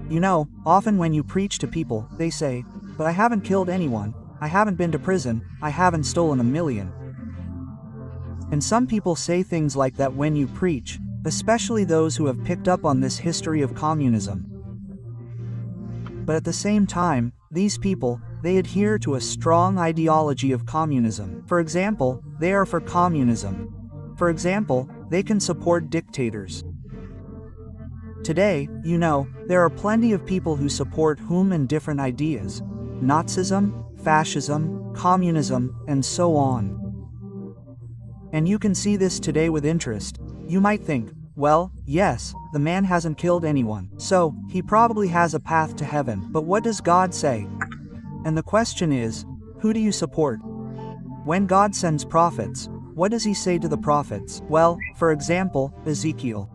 You know, often when you preach to people, they say, "But I haven't killed anyone, I haven't been to prison, I haven't stolen a million." And some people say things like that when you preach, especially those who have picked up on this history of communism. But at the same time, these people, they adhere to a strong ideology of communism. For example, they are for communism. For example, they can support dictators. Today, you know, there are plenty of people who support whom and different ideas. Nazism, fascism, communism, and so on. And you can see this today with interest. You might think, well, yes, the man hasn't killed anyone, so he probably has a path to heaven. But what does God say? And the question is, who do you support? When God sends prophets, what does he say to the prophets? Well, for example, Ezekiel.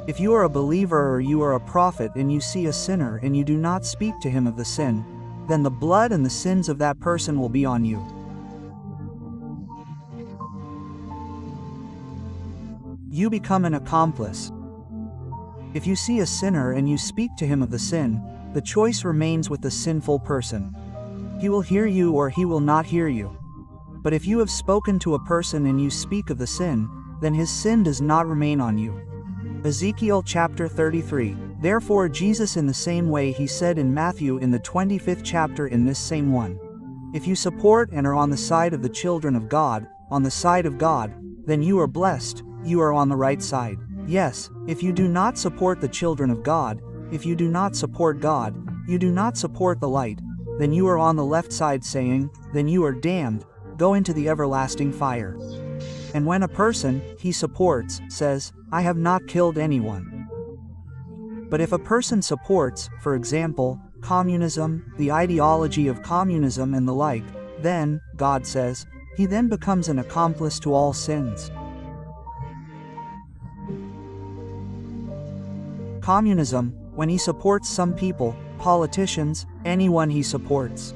If you are a believer or you are a prophet and you see a sinner and you do not speak to him of the sin, then the blood and the sins of that person will be on you. You become an accomplice. If you see a sinner and you speak to him of the sin, the choice remains with the sinful person. He will hear you or he will not hear you. But if you have spoken to a person and you speak of the sin, then his sin does not remain on you. Ezekiel chapter 33. Therefore Jesus in the same way he said in Matthew in the 25th chapter in this same one. If you support and are on the side of the children of God, on the side of God, then you are blessed, you are on the right side. Yes, if you do not support the children of God, if you do not support God, you do not support the light, then you are on the left side saying, then you are damned, go into the everlasting fire. And when a person, he supports, says, I have not killed anyone. But if a person supports, for example, communism, the ideology of communism and the like, then, God says, he then becomes an accomplice to all sins. Communism, when he supports some people, politicians, anyone he supports.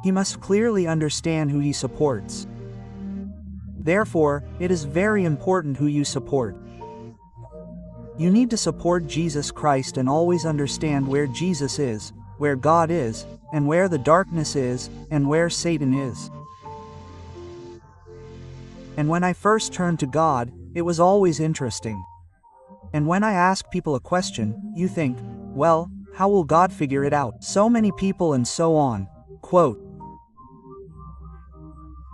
He must clearly understand who he supports. Therefore, it is very important who you support. You need to support Jesus Christ and always understand where Jesus is, where God is, and where the darkness is, and where Satan is. And when I first turned to God, it was always interesting. And when I ask people a question, you think, well, how will God figure it out? So many people and so on. Quote.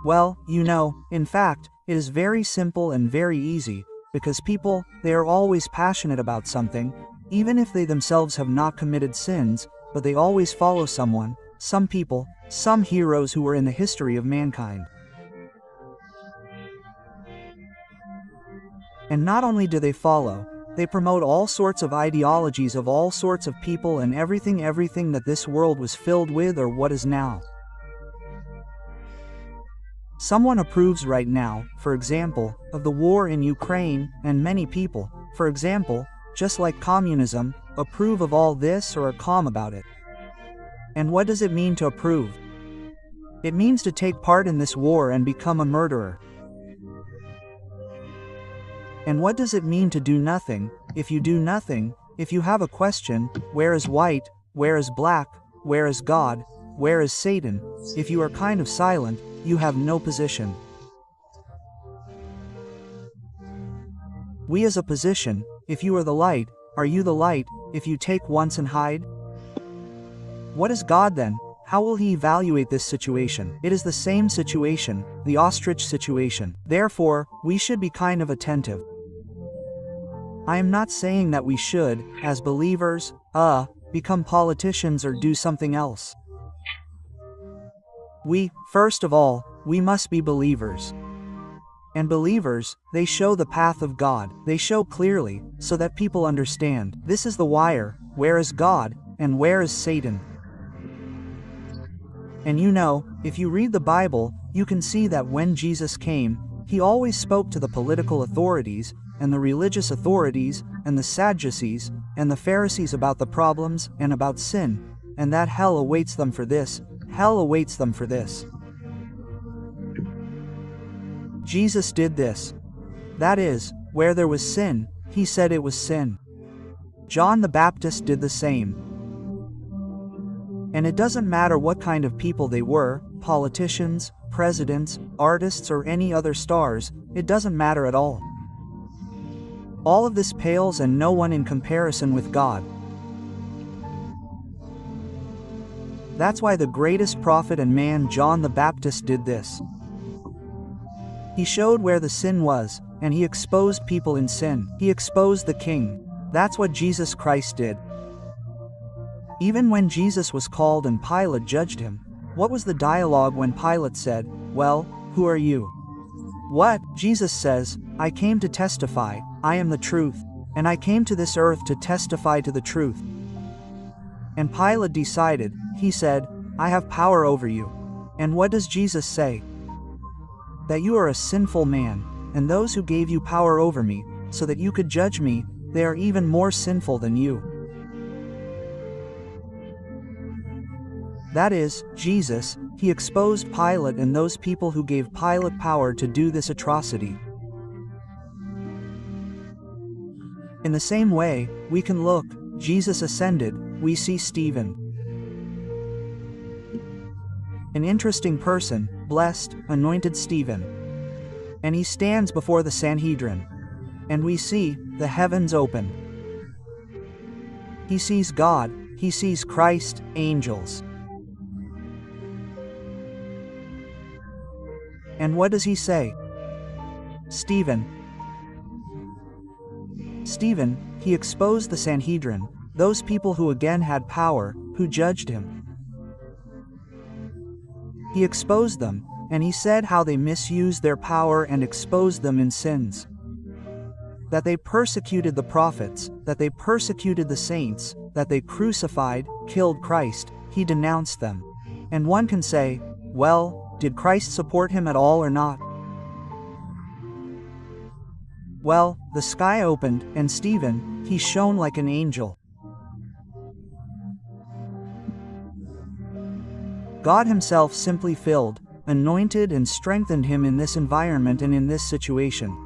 Well, you know, in fact, it is very simple and very easy, because people, they are always passionate about something, even if they themselves have not committed sins, but they always follow someone, some people, some heroes who were in the history of mankind. And not only do they follow, they promote all sorts of ideologies of all sorts of people and everything that this world was filled with or what is now. Someone approves right now, for example, of the war in Ukraine, and many people, for example, just like communism, approve of all this or are calm about it. And what does it mean to approve? It means to take part in this war and become a murderer. And what does it mean to do nothing? If you do nothing, if you have a question, where is white, where is black, where is God, where is Satan? If you are kind of silent, you have no position. We as a position, if you are the light, are you the light, if you take once and hide? What is God then? How will he evaluate this situation? It is the same situation, the ostrich situation. Therefore, we should be kind of attentive. I am not saying that we should, as believers, become politicians or do something else. First of all, we must be believers. And believers, they show the path of God. They show clearly, so that people understand. This is the wire, where is God, and where is Satan? And you know, if you read the Bible, you can see that when Jesus came, he always spoke to the political authorities, and the religious authorities, and the Sadducees, and the Pharisees about the problems, and about sin, and that hell awaits them for this, hell awaits them for this. Jesus did this. That is, Where there was sin, he said it was sin. John the Baptist did the same. And it doesn't matter what kind of people they were, politicians, presidents, artists, or any other stars, it doesn't matter at all. All of this pales and no one in comparison with God. That's why the greatest prophet and man John the Baptist did this. He showed where the sin was, and he exposed people in sin. He exposed the king. That's what Jesus Christ did. Even when Jesus was called and Pilate judged him, what was the dialogue when Pilate said, "Well, who are you?" What? Jesus says, "I came to testify, I am the truth, and I came to this earth to testify to the truth." And Pilate decided, he said, "I have power over you." And what does Jesus say? That you are a sinful man, and those who gave you power over me, so that you could judge me, they are even more sinful than you. That is, Jesus, he exposed Pilate and those people who gave Pilate power to do this atrocity. In the same way, we can look, Jesus ascended, we see Stephen. An interesting person, blessed, anointed Stephen. And he stands before the Sanhedrin. And we see, the heavens open. He sees God, he sees Christ, angels. And what does he say? Stephen, he exposed the Sanhedrin, those people who again had power, who judged him. He exposed them, and he said how they misused their power and exposed them in sins. That they persecuted the prophets, that they persecuted the saints, that they crucified, killed Christ, he denounced them. And one can say, well, did Christ support him at all or not? Well, the sky opened, and Stephen, he shone like an angel. God himself simply filled, anointed and strengthened him in this environment and in this situation.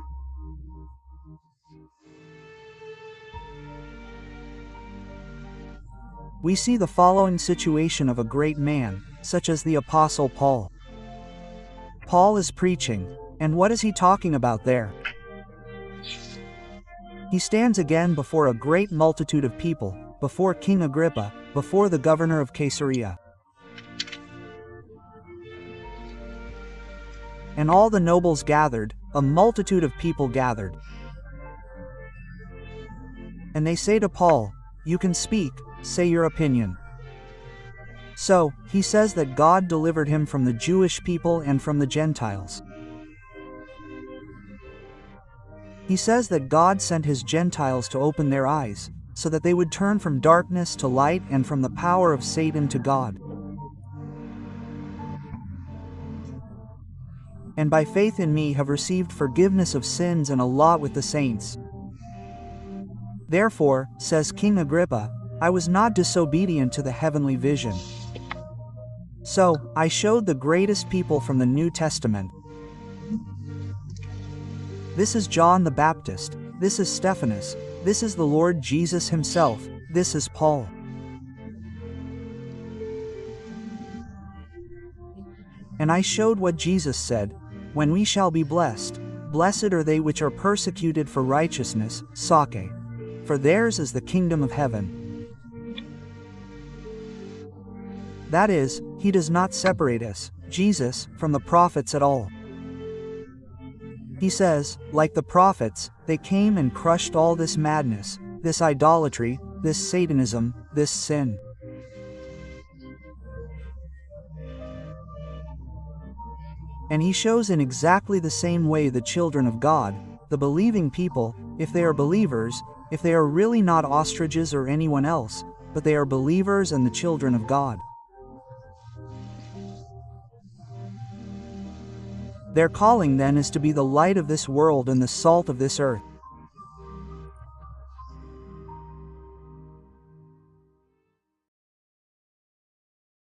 We see the following situation of a great man, such as the Apostle Paul. Paul is preaching, and what is he talking about there? He stands again before a great multitude of people, before King Agrippa, before the governor of Caesarea. And all the nobles gathered, a multitude of people gathered. And they say to Paul, "You can speak, say your opinion." So, he says that God delivered him from the Jewish people and from the Gentiles. He says that God sent his Gentiles to open their eyes, so that they would turn from darkness to light and from the power of Satan to God. And by faith in me have received forgiveness of sins and a lot with the saints. Therefore, says King Agrippa, I was not disobedient to the heavenly vision. So, I showed the greatest people from the New Testament. This is John the Baptist, this is Stephanus, this is the Lord Jesus himself, this is Paul. And I showed what Jesus said, when we shall be blessed, blessed are they which are persecuted for righteousness, sake. For theirs is the kingdom of heaven. That is, he does not separate us, Jesus, from the prophets at all. He says, like the prophets, they came and crushed all this madness, this idolatry, this Satanism, this sin. And he shows in exactly the same way the children of God, the believing people, if they are believers, if they are really not ostriches or anyone else, but they are believers and the children of God. Their calling then is to be the light of this world and the salt of this earth.